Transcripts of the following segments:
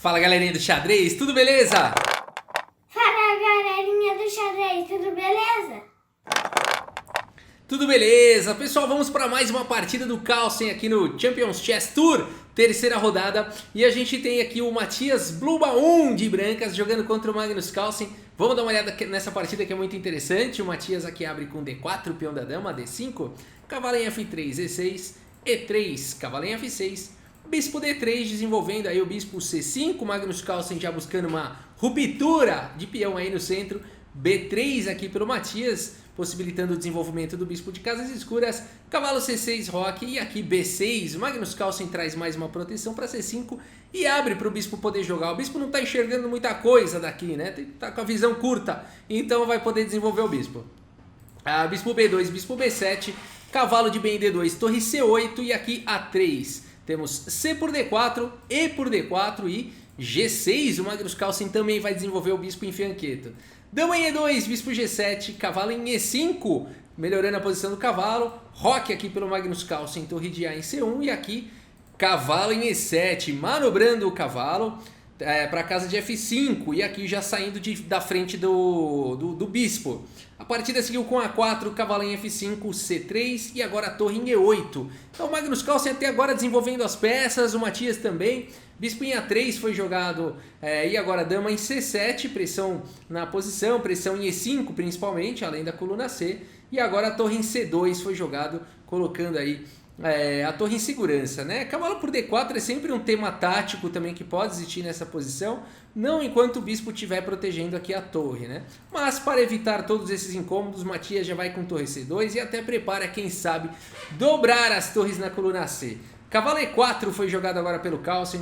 Fala galerinha do xadrez, tudo beleza? Fala galerinha do xadrez, tudo beleza? Tudo beleza, pessoal, vamos para mais uma partida do Carlsen aqui no Champions Chess Tour, terceira rodada, e a gente tem aqui o Matthias Bluma de brancas jogando contra o Magnus Carlsen. Vamos dar uma olhada nessa partida que é muito interessante. O Matthias aqui abre com D4, peão da dama, D5, cavalo em F3, E6, E3, cavalo em F6, bispo D3, desenvolvendo aí o bispo C5, Magnus Carlsen já buscando uma ruptura de peão aí no centro, B3 aqui pelo Matthias, possibilitando o desenvolvimento do bispo de casas escuras, cavalo C6, roque, e aqui B6, o Magnus Carlsen traz mais uma proteção para C5 e abre para o bispo poder jogar. O bispo não está enxergando muita coisa daqui, né? Tá com a visão curta, então vai poder desenvolver o bispo. Bispo B2, bispo B7, cavalo de bem D2, torre C8 e aqui A3. Temos C por D4, E por D4 e G6. O Magnus Carlsen também vai desenvolver o bispo em fianqueto. Dama em E2, bispo G7, cavalo em E5, melhorando a posição do cavalo. Roque aqui pelo Magnus Carlsen, torre de A em C1 e aqui cavalo em E7, manobrando o cavalo para a casa de F5 e aqui já saindo da frente do bispo. A partida seguiu com A4, cavalo em F5, C3 e agora a torre em E8. Então o Magnus Carlsen até agora desenvolvendo as peças, o Matthias também. Bispo em A3 foi jogado e agora dama em C7, pressão na posição, pressão em E5 principalmente, além da coluna C. E agora a torre em C2 foi jogado, colocando aí a torre em segurança, né? Cavalo por D4 é sempre um tema tático também que pode existir nessa posição, não enquanto o bispo estiver protegendo aqui a torre, né? Mas para evitar todos esses incômodos, Matthias já vai com torre C2 e até prepara, quem sabe, dobrar as torres na coluna C. Cavalo E4 foi jogado agora pelo Carlsen,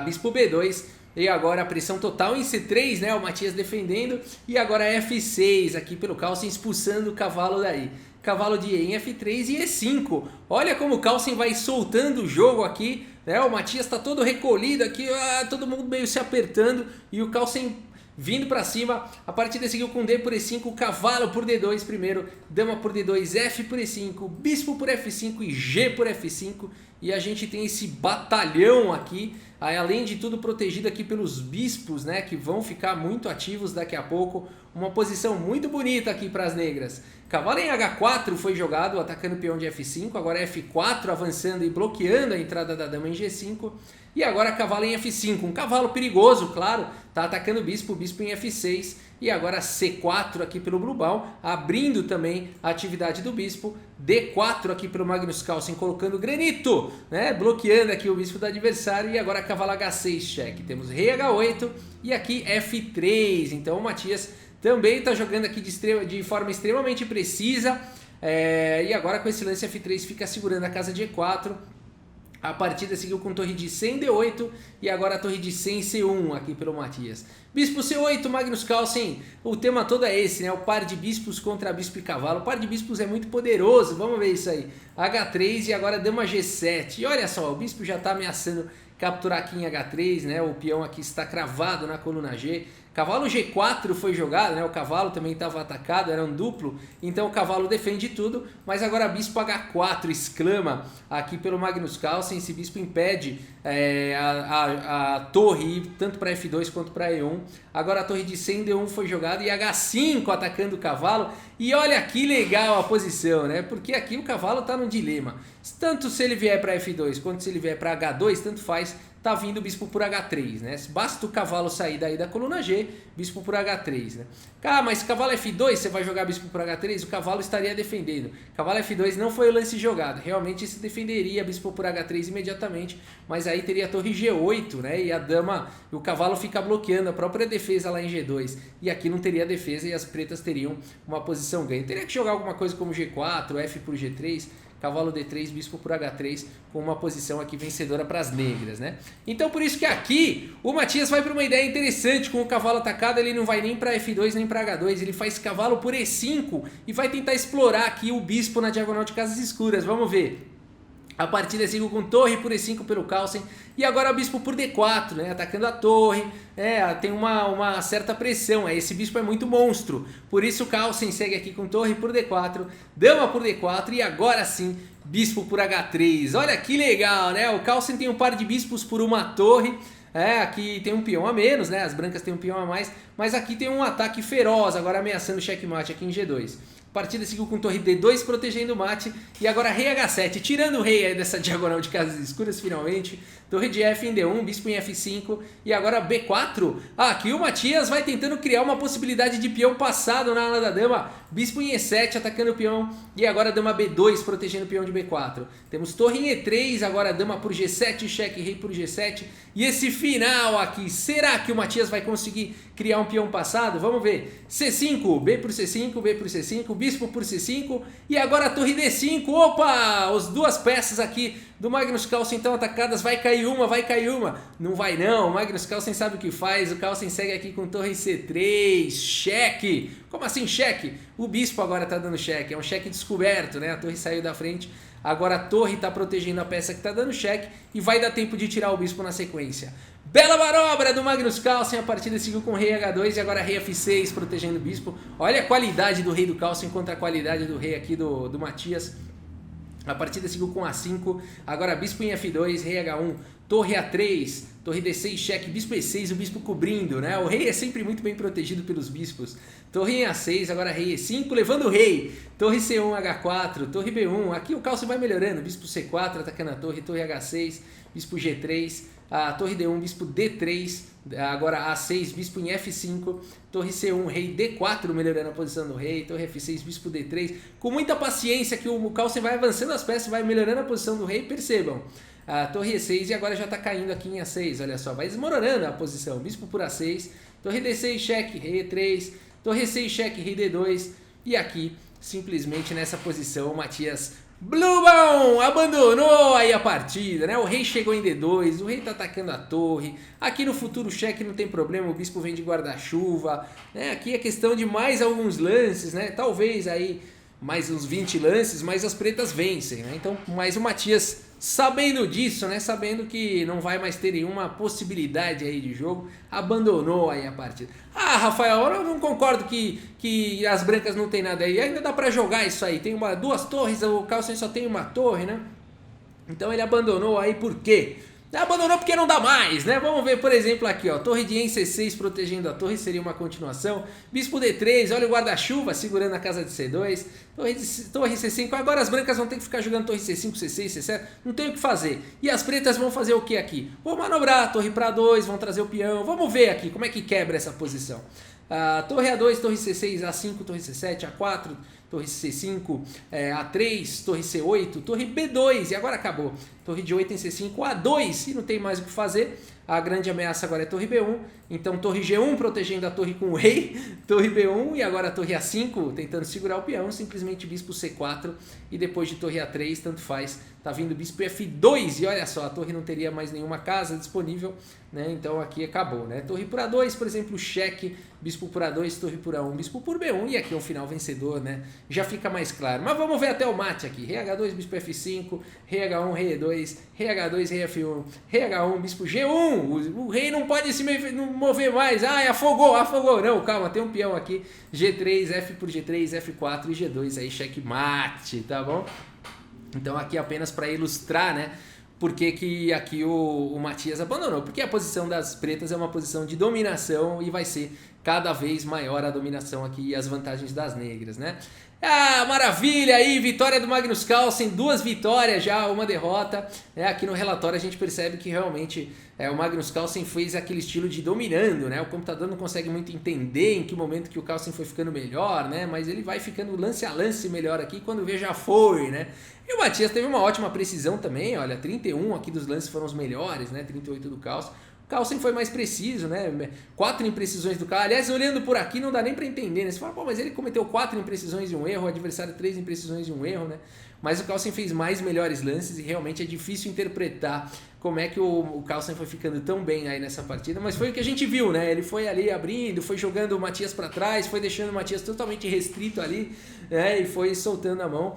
bispo B2 e agora a pressão total em C3, né? O Matthias defendendo e agora F6 aqui pelo Carlsen, expulsando o cavalo daí. Cavalo de E em F3 e E5. Olha como o Carlsen vai soltando o jogo aqui, né? O Matthias está todo recolhido aqui, todo mundo meio se apertando e o Carlsen vindo para cima. A partida seguiu com D por E5, cavalo por D2 primeiro, dama por D2, F por E5, bispo por F5 e G por F5. E a gente tem esse batalhão aqui, além de tudo protegido aqui pelos bispos, né, que vão ficar muito ativos daqui a pouco. Uma posição muito bonita aqui para as negras. Cavalo em H4 foi jogado, atacando o peão de F5, agora F4 avançando e bloqueando a entrada da dama em G5. E agora cavalo em F5, um cavalo perigoso, claro, tá atacando o bispo em F6. E agora C4 aqui pelo Blue, abrindo também a atividade do bispo. D4 aqui pelo Magnus Carlsen, colocando granito, né? Bloqueando aqui o bispo do adversário. E agora cavalo H6, cheque. Temos rei H8 e aqui F3. Então o Matthias também está jogando aqui de forma extremamente precisa. E agora com esse lance F3 fica segurando a casa de E4. A partida seguiu com torre de C em D8 e agora a torre de C em C1 aqui pelo Matthias. Bispo C8, Magnus Carlsen, o tema todo é esse, né? O par de bispos contra bispo e cavalo. O par de bispos é muito poderoso, vamos ver isso aí. H3 e agora dama G7. E olha só, o bispo já está ameaçando capturar aqui em H3, né? O peão aqui está cravado na coluna G. Cavalo G4 foi jogado, né? O cavalo também estava atacado, era um duplo, então o cavalo defende tudo, mas agora bispo H4 exclama aqui pelo Magnus Carlsen. Esse bispo impede a torre ir tanto para F2 quanto para E1. Agora a torre de C em D1 foi jogada e H5 atacando o cavalo. E olha que legal a posição, né? Porque aqui o cavalo está num dilema. Tanto se ele vier para F2 quanto se ele vier para H2, tanto faz. Tá vindo o bispo por H3, né? Basta o cavalo sair daí da coluna G, bispo por H3, né? Mas cavalo F2, você vai jogar bispo por H3, o cavalo estaria defendendo. Cavalo F2 não foi o lance jogado, realmente se defenderia bispo por H3 imediatamente, mas aí teria a torre G8, né? E a dama, o cavalo fica bloqueando a própria defesa lá em G2. E aqui não teria defesa e as pretas teriam uma posição ganha. Teria que jogar alguma coisa como G4, F por G3, cavalo D3, bispo por H3, com uma posição aqui vencedora para as negras, né? Então por isso que aqui o Matthias vai para uma ideia interessante. Com o cavalo atacado, ele não vai nem para F2 nem para H2, ele faz cavalo por E5 e vai tentar explorar aqui o bispo na diagonal de casas escuras. Vamos ver. A partida seguiu com torre por E5 pelo Carlsen e agora o bispo por D4, né? Atacando a torre. Tem uma certa pressão. Esse bispo é muito monstro. Por isso o Carlsen segue aqui com torre por D4, dama por D4 e agora sim bispo por H3. Olha que legal, né? O Carlsen tem um par de bispos por uma torre. Aqui tem um peão a menos, né? As brancas têm um peão a mais, mas aqui tem um ataque feroz, agora ameaçando o checkmate aqui em G2. Partida seguiu com torre D2 protegendo o mate e agora rei H7, tirando o rei aí dessa diagonal de casas escuras finalmente. Torre de F em D1, bispo em F5 e agora B4. Aqui o Matias vai tentando criar uma possibilidade de peão passado na ala da dama. Bispo em E7 atacando o peão e agora dama B2 protegendo o peão de B4. Temos torre em E3, agora dama por G7, cheque rei por G7. E esse final aqui, será que o Matias vai conseguir criar um peão passado? Vamos ver. C5, B por C5, B por C5, bispo por C5 e agora a torre D5. Opa! As duas peças aqui do Magnus Carlsen estão atacadas, vai cair uma, vai cair uma. Não vai não, o Magnus Carlsen sabe o que faz, o Carlsen segue aqui com torre C3, cheque. Como assim cheque? O bispo agora está dando cheque, é um cheque descoberto, né? A torre saiu da frente, agora a torre está protegendo a peça que está dando cheque e vai dar tempo de tirar o bispo na sequência. Bela manobra do Magnus Carlsen, a partida seguiu com rei H2 e agora rei F6 protegendo o bispo. Olha a qualidade do rei do Carlsen contra a qualidade do rei aqui do Matias. A partida seguiu com A5, agora bispo em F2, rei H1, torre A3, torre D6, cheque, bispo E6, o bispo cobrindo, né? O rei é sempre muito bem protegido pelos bispos. Torre em A6, agora rei E5, levando o rei. Torre C1, H4, torre B1, aqui o Carlsen vai melhorando, bispo C4 atacando a torre, torre H6, bispo G3, a torre D1, bispo D3, agora A6, bispo em F5, torre C1, rei D4 melhorando a posição do rei, torre F6, bispo D3, com muita paciência que o Carlsen vai avançando as peças, vai melhorando a posição do rei, percebam, a torre E6 e agora já está caindo aqui em A6, olha só, vai desmoronando a posição, bispo por A6, torre D6, cheque, rei E3, torre E6, cheque, rei D2 e aqui, simplesmente nessa posição, o Matias Blubão abandonou aí a partida, né? O rei chegou em D2, o rei tá atacando a torre. Aqui no futuro cheque não tem problema, o bispo vem de guarda-chuva, né? Aqui é questão de mais alguns lances, né? Talvez aí mais uns 20 lances, mas as pretas vencem, né? Então, mas o Matias sabendo disso, né? Sabendo que não vai mais ter nenhuma possibilidade aí de jogo, abandonou aí a partida. Ah, Rafael, eu não concordo que as brancas não tem nada aí. Ainda dá pra jogar isso aí. Tem duas torres, o Carlsen só tem uma torre, né? Então ele abandonou aí por quê? Abandonou porque não dá mais, né? Vamos ver, por exemplo, aqui, ó. Torre de Em C6 protegendo a torre, seria uma continuação. Bispo D3, olha o guarda-chuva segurando a casa de C2. Torre C5, agora as brancas vão ter que ficar jogando torre C5, C6, C7. Não tem o que fazer. E as pretas vão fazer o que aqui? Vão manobrar, torre para 2, vão trazer o peão. Vamos ver aqui como é que quebra essa posição. Torre A2, torre C6, A5, torre C7, A4... torre C5, A3, torre C8, torre B2 e agora acabou. Torre de 8 em C5, A2 e não tem mais o que fazer. A grande ameaça agora é torre B1, então torre G1 protegendo a torre com o rei, torre B1 e agora a torre A5 tentando segurar o peão, simplesmente bispo C4 e depois de torre A3, tanto faz, tá vindo bispo F2 e olha só, a torre não teria mais nenhuma casa disponível, né? Então aqui acabou, né? Torre por A2, por exemplo, cheque, bispo por A2, torre por A1, bispo por B1 e aqui é o final vencedor, né? Já fica mais claro, mas vamos ver até o mate aqui, rei H2, bispo F5, rei H1, rei E2, rei H2, rei F1, rei H1, bispo G1, o rei não pode se mover mais, afogou, não, calma, tem um peão aqui, G3, F por G3, F4 e G2, aí checkmate, tá bom? Então aqui apenas para ilustrar, né, por que aqui o Matias abandonou, porque a posição das pretas é uma posição de dominação e vai ser cada vez maior a dominação aqui e as vantagens das negras, né? Ah, maravilha aí, vitória do Magnus Carlsen, 2 vitórias já, 1 derrota. Aqui no relatório a gente percebe que realmente o Magnus Carlsen fez aquele estilo de dominando, né? O computador não consegue muito entender em que momento que o Carlsen foi ficando melhor, né? Mas ele vai ficando lance a lance melhor aqui, quando vê já foi, né? E o Matias teve uma ótima precisão também, olha, 31 aqui dos lances foram os melhores, né? 38 do Carlsen. Carlsen foi mais preciso, né? 4 imprecisões do Carlsen. Aliás, olhando por aqui não dá nem pra entender, né? Você fala, pô, mas ele cometeu 4 imprecisões e um erro, o adversário 3 imprecisões e um erro, né? Mas o Carlsen fez mais melhores lances e realmente é difícil interpretar como é que o Carlsen foi ficando tão bem aí nessa partida, mas foi o que a gente viu, né? Ele foi ali abrindo, foi jogando o Matias para trás, foi deixando o Matias totalmente restrito ali, né? E foi soltando a mão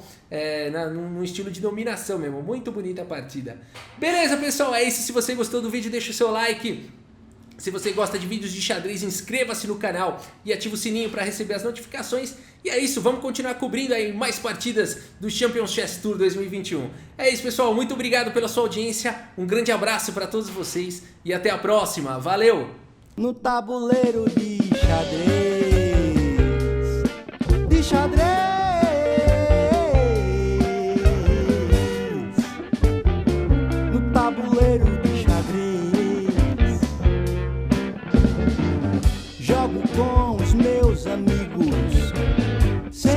num estilo de dominação mesmo. Muito bonita a partida. Beleza, pessoal? É isso. Se você gostou do vídeo, deixa o seu like. Se você gosta de vídeos de xadrez, inscreva-se no canal e ative o sininho para receber as notificações. E é isso, vamos continuar cobrindo aí mais partidas do Champions Chess Tour 2021. É isso, pessoal, muito obrigado pela sua audiência, um grande abraço para todos vocês e até a próxima, valeu! No tabuleiro de xadrez.